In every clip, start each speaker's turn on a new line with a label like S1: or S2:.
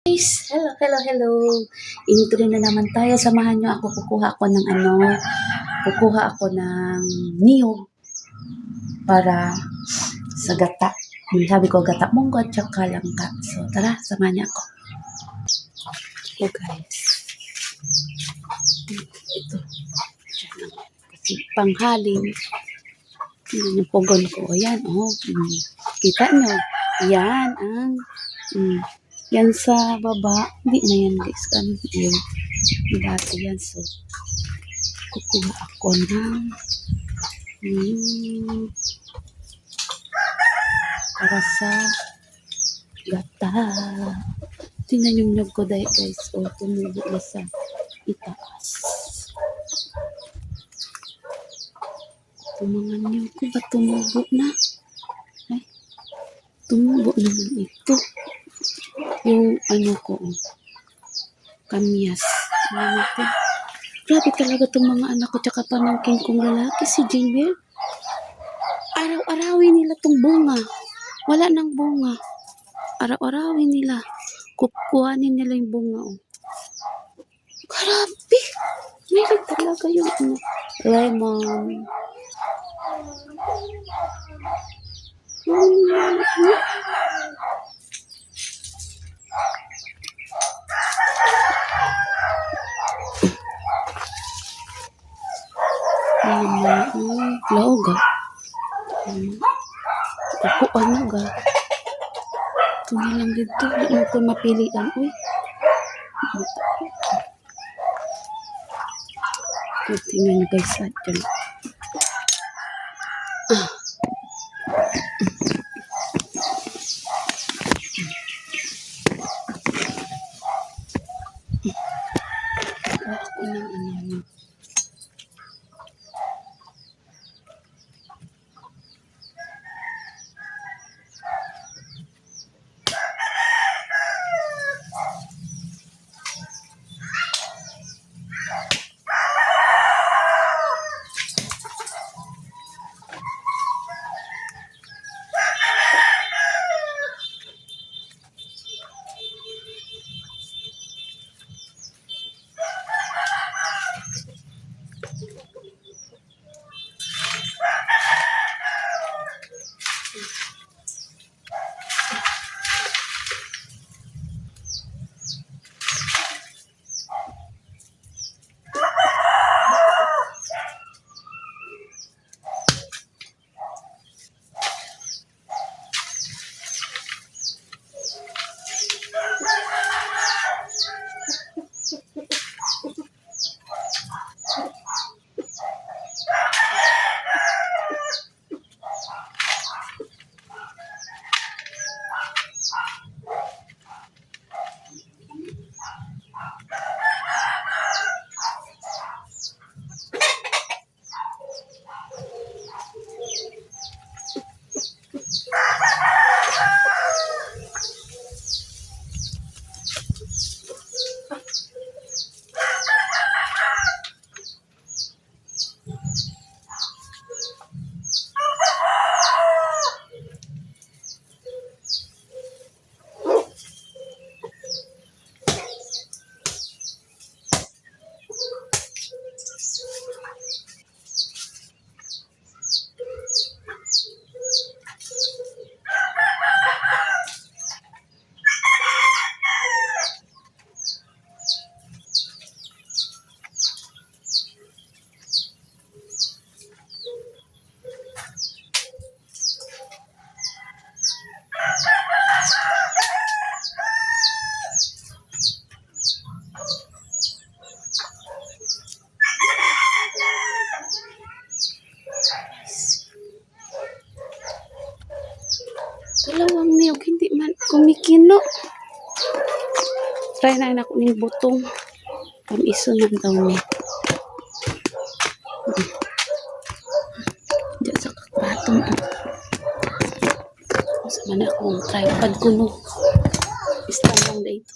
S1: Guys, hello. Intro na naman tayo. Samahan nyo ako. Kukuha ako ng niyog para sa gata. Sabi ko gata munggo at saka langka. So tara, samahan niyo ako. So guys. Ito. Kasi panghalin. Tingnan yung pogon ko. Ayan, oh. Kita nyo. Yan ang yan sa baba. Hindi na yan guys. Ano yun? Dati yan. So, kukuha ako ng para sa gata. Tingnan yung nyog ko dahil guys. O, tumubo na sa itaas. Ito mga nyog ko ba tumubo na? Ay, tumubo naman ito. Yung ano ko, kamyas. Ano ito? Grabe talaga itong mga anak ko tsaka pamangkin kong lalaki, si Jamel. Araw-arawin nila itong bunga. Wala nang bunga. Araw-arawin nila. Kukuhanin nila yung bunga. Oh. Grabe. Meron talaga yung lemon. Laoga. Kukuan na ga. Ito na lang dito. Hindi ko mapilian. Uy. Tingnan nyo guys. Dyan. Ako ng ano. Dalawang niyog, hindi man kumikino. Try na ako ng butong. Pamiso ng daw ni. Diyan sa kakbatong. Sama na akong try. Pagkuno. Isang lang na ito.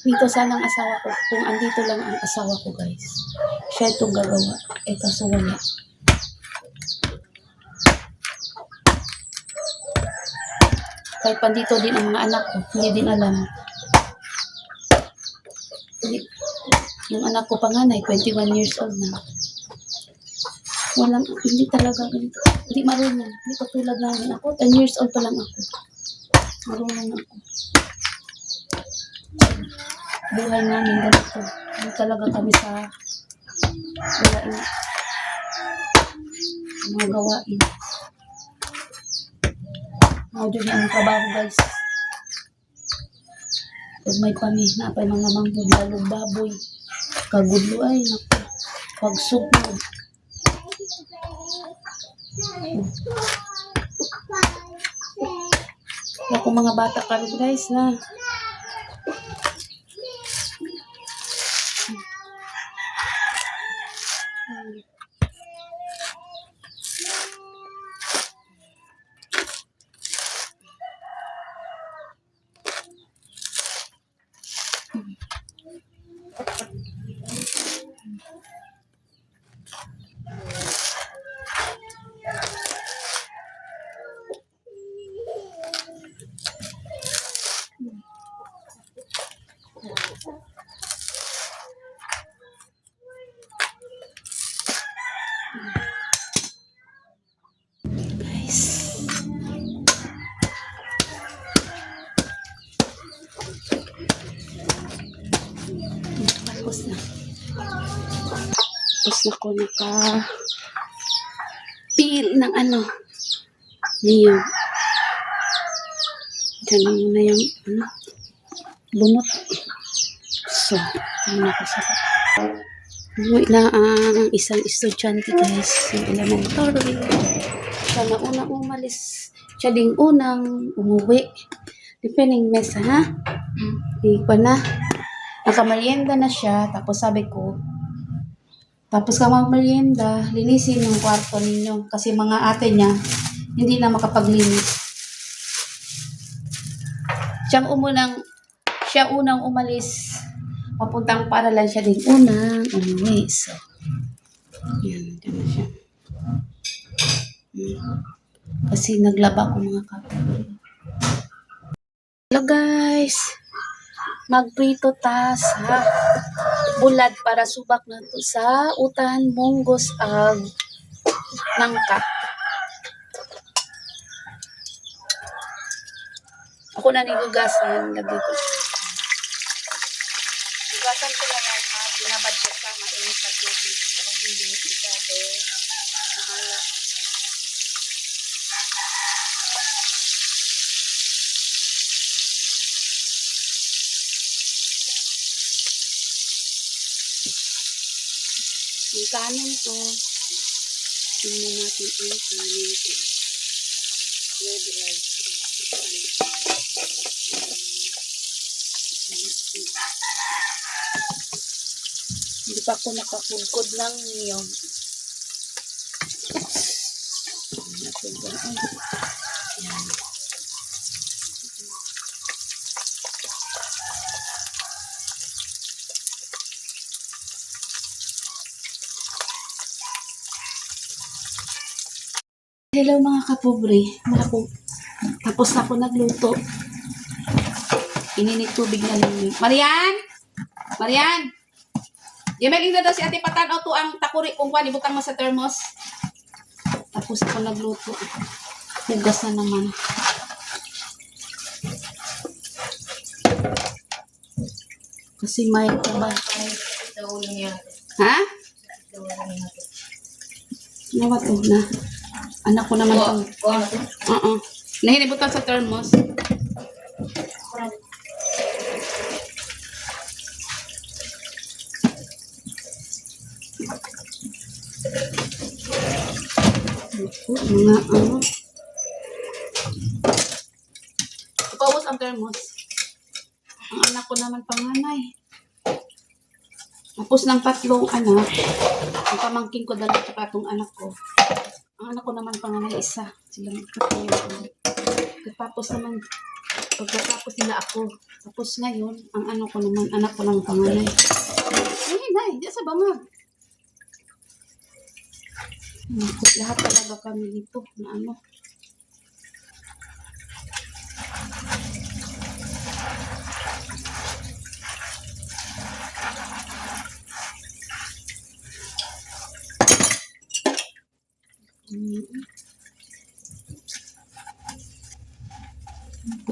S1: Dito sana ang asawa ko. Kung andito lang ang asawa ko, guys. Siya itong gagawa. Eh, kaso wala. Kahit pandito din ang mga anak ko, hindi din alam. Yung anak ko panganay, 21 years old na. Walang, hindi talaga ganito. Hindi marunong. Hindi katulad namin ako. 10 years old pa lang ako. Marunong na ako. Buhay namin ganito. Hindi talaga kami sa gawain. Mga gawain. Mga doon ang trabaho, guys. Pag may pamihna, pa mga manghod, lalong baboy. Kagudlo ay, naku. Pagsugod. Ako mga bata karon guys na. Guys. Tapos na. Tapos na ko naka-peel ng ano. Niyo. Diyan na yung ano. Bunot. So, tingnan ko sa umuwi na ang isang estudyante guys. Yung elementary. Siya na unang umalis. Siya ding unang umuwi. Depending mesa ha. Hindi pa na. Nakamerienda na siya. Tapos sabi ko, tapos ka magmerienda, linisin yung kwarto ninyo. Kasi mga ate niya, hindi na makapaglinis. Siya unang umalis. Papuntang paaralan siya din unang umuwi. So, yan, dyan na siya. Kasi naglaba ko mga kapatid. Hello guys! Magprito ta sa bulad para subak na to sa utan munggos ag nangka. Ako na nigugasan, lagi ko. Gugasan ko na yan at binabad ko sa mainit na tubig para hindi masyado naala. Ang kanin ko, tingnan natin ang kanin ko. Red rice. Hindi pa ako nakapulkod ng niyong. Yan. Hello mga kapobre. Tapos na ako nagluto. Ininit tubig na lang. Marian! Marian! Yameling na daw si Ate Patanaw to ang takuri kung kuwan ibutang mo sa thermos. Tapos ako nagluto. Hugas na naman. Kasi may kabantay. Ha? Nawat na. Anak ko naman to. Nahinibutan sa thermos. Mga ano. Ipaubos ang thermos. Ang anak ko naman panganay. Tapos ng tatlong anak. Ang pamangkin ko dalawa sa patong anak ko. Ang anak ko naman panganay isa. Silang tatlo. Tapos naman Pagkatapos nila ako. Tapos ngayon, ang ano ko naman, anak ko ng panganay. Nay, di sa bangag. Lahat talaga kami dito na ano.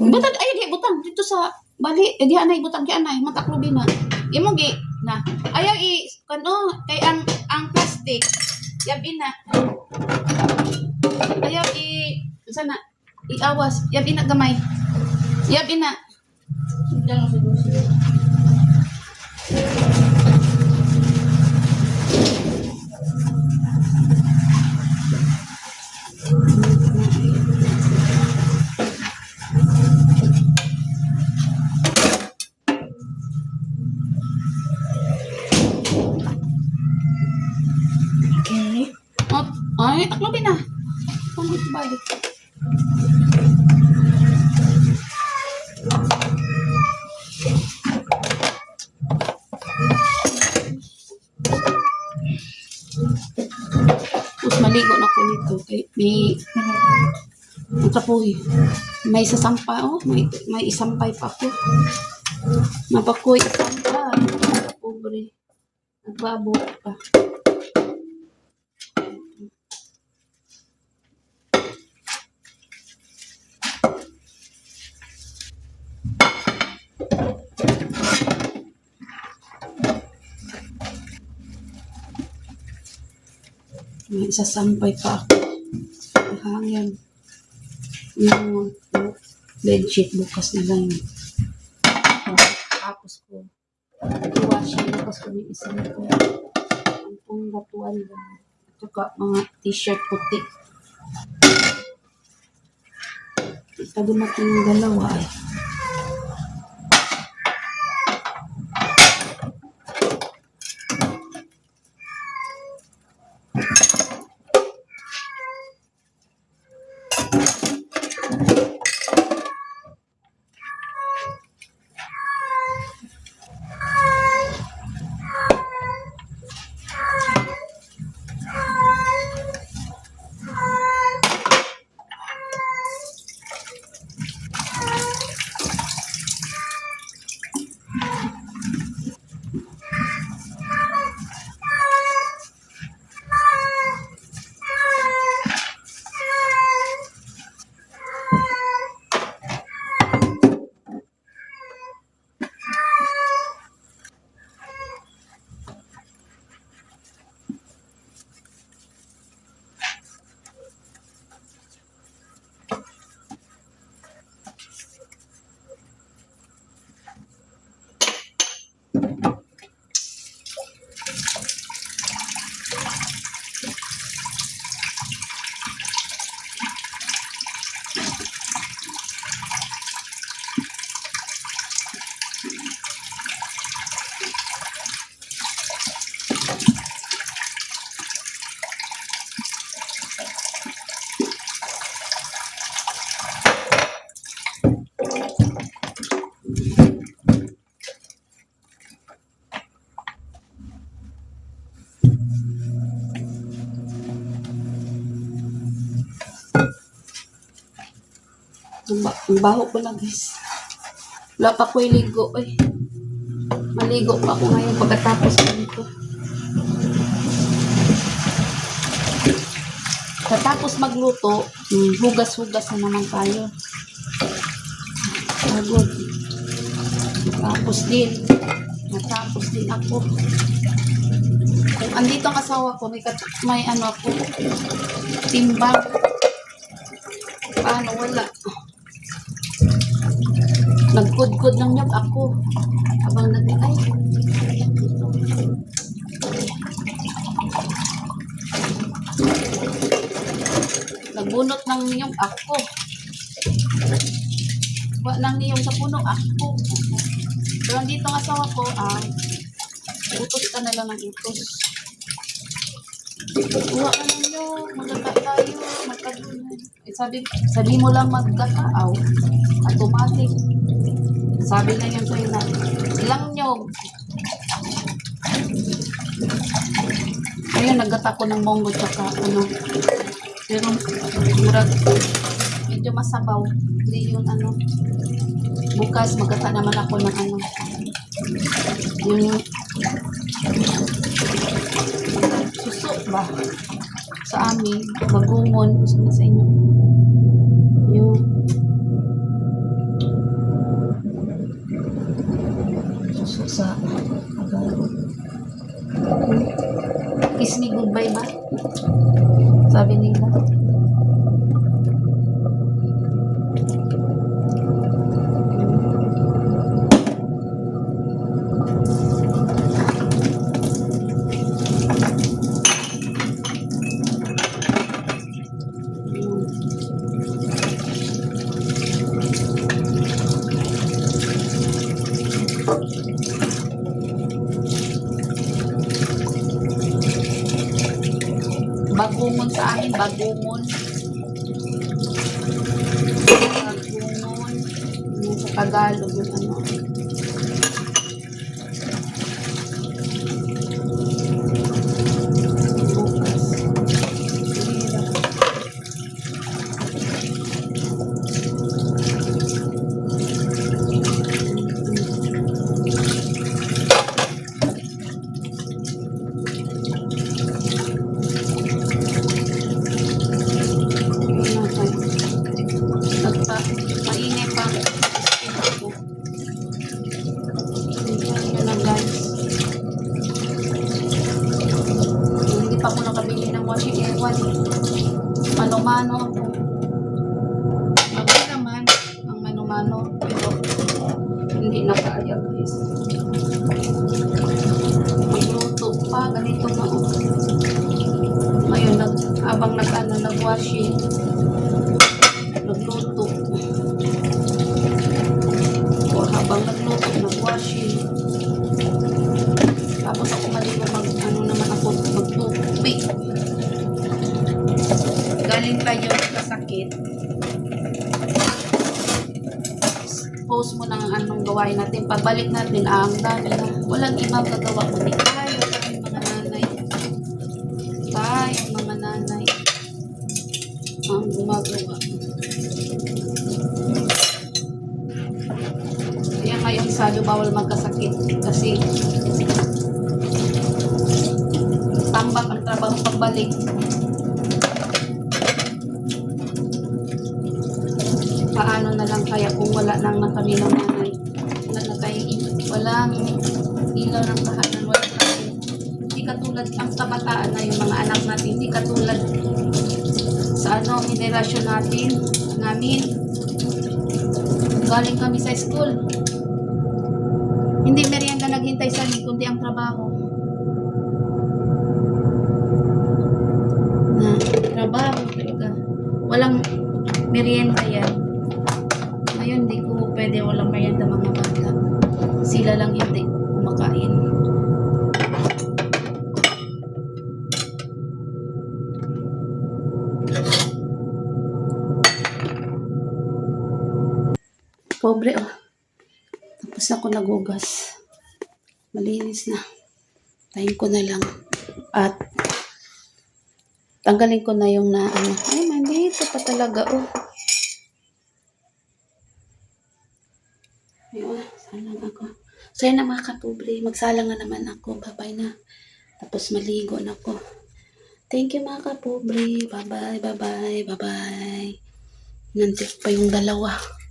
S1: Butang ay di butang dito sa bali di anay butang di anay mataklo din na. Imo gi na. Ayaw i kano kay ang plastic yabi na. Ayaw i sana iawas yabi na gamay. Yabi na. Okay. Oh, ay taklo din na. Pangit balik. Tapos maligo na ko nito kay may kapoy. May sasampa oh, may isampay pa ako. Napakoy isampay. Pobre. Nagbabo pa. May isasampay pa ako. Hangyan. Yung bedsheet bukas na lang. Tapos ko. I-washing bukas ko ng isang ko. Ang punggatuan lang. At saka mga t-shirt puti. Ito dumating yung dalawa eh. Ang baho ko na guys. Wala pa ko iligo eh. Maligo pa ako ngayon pagkatapos nito. Pagkatapos magluto, hugas-hugas na naman tayo. Pagod. Matapos din ako. Kung andito ang asawa ko, may ano ako, timbang. Paano wala? Nagkudkod ng nyog ako. Habang ay. Nagbunot ng nyog ako. Wala nang niyong sa puno ako. Pero dito ang asawa ko, utos ka na lang ng utos. Uwa ka na nyo, magkata tayo, magkadunay. sabi mo lang magkakaaw, automatic. Sabi na yun sa'yo na, ilang nyog. Ayun, naggata ko ng monggo tsaka ano. Pero, murag, medyo masabaw. Hindi yun ano. Bukas, magkata naman ako ng ano. Yung suso ba? Sa amin, bagungon. Gusto na sa inyo. Yung suso sa Tagalog. Kiss me goodbye ba? Sabi nila. Bagungon sa amin, bagungon. Bagungon. Yung sa Tagalog, yung ano. Bukas. Mainit pa. Yun lang guys. Hindi pa ako nakabili ng washing ewan. Mano-mano ako. Mabay naman ang mano-mano. Pero hindi na kaya guys. Magluto pa. Ganito na ako. Ngayon, abang nag-washing. Nagluto. O habang nagluto, nag-washing. Tapos ako maligo magtupi. Galing tayo sa sakit. Post mo ng anong gawain natin. Pagbalik natin, ang dami na. Walang ibang gagawa kundi tayo, tayong mga nanay. Tayong mga nanay. Ang gumagawa. Kaya ngayon salo bawal magkasakit kasi tambak ang trabaho pagbalik. Paano na lang kaya kung wala nang kami ng nanay? Wala na tayong walang ilaw ng tahanan, walang tayo. Hindi katulad ang kabataan na yung mga anak natin, hindi katulad sa henerasyon namin. Galing kami sa school. Hindi merienda naghintay sa amin, kundi ang trabaho. Trabaho talaga. Walang merienda yan. Ngayon, di ko pwede walang merienda mga bata. Sila lang hindi kumakain. Pobre oh. Tapos ako nagugas. Malinis na. Tayin ko na lang. At tanggalin ko na yung na ano. Ay, mandito pa talaga oh. Ayun, salang ako. So yan na mga kapobre. Magsalang na naman ako. Bye-bye na. Tapos maligo na ako. Thank you mga kapobre. Bye-bye, bye-bye, bye-bye. Nandiyan pa yung dalawa.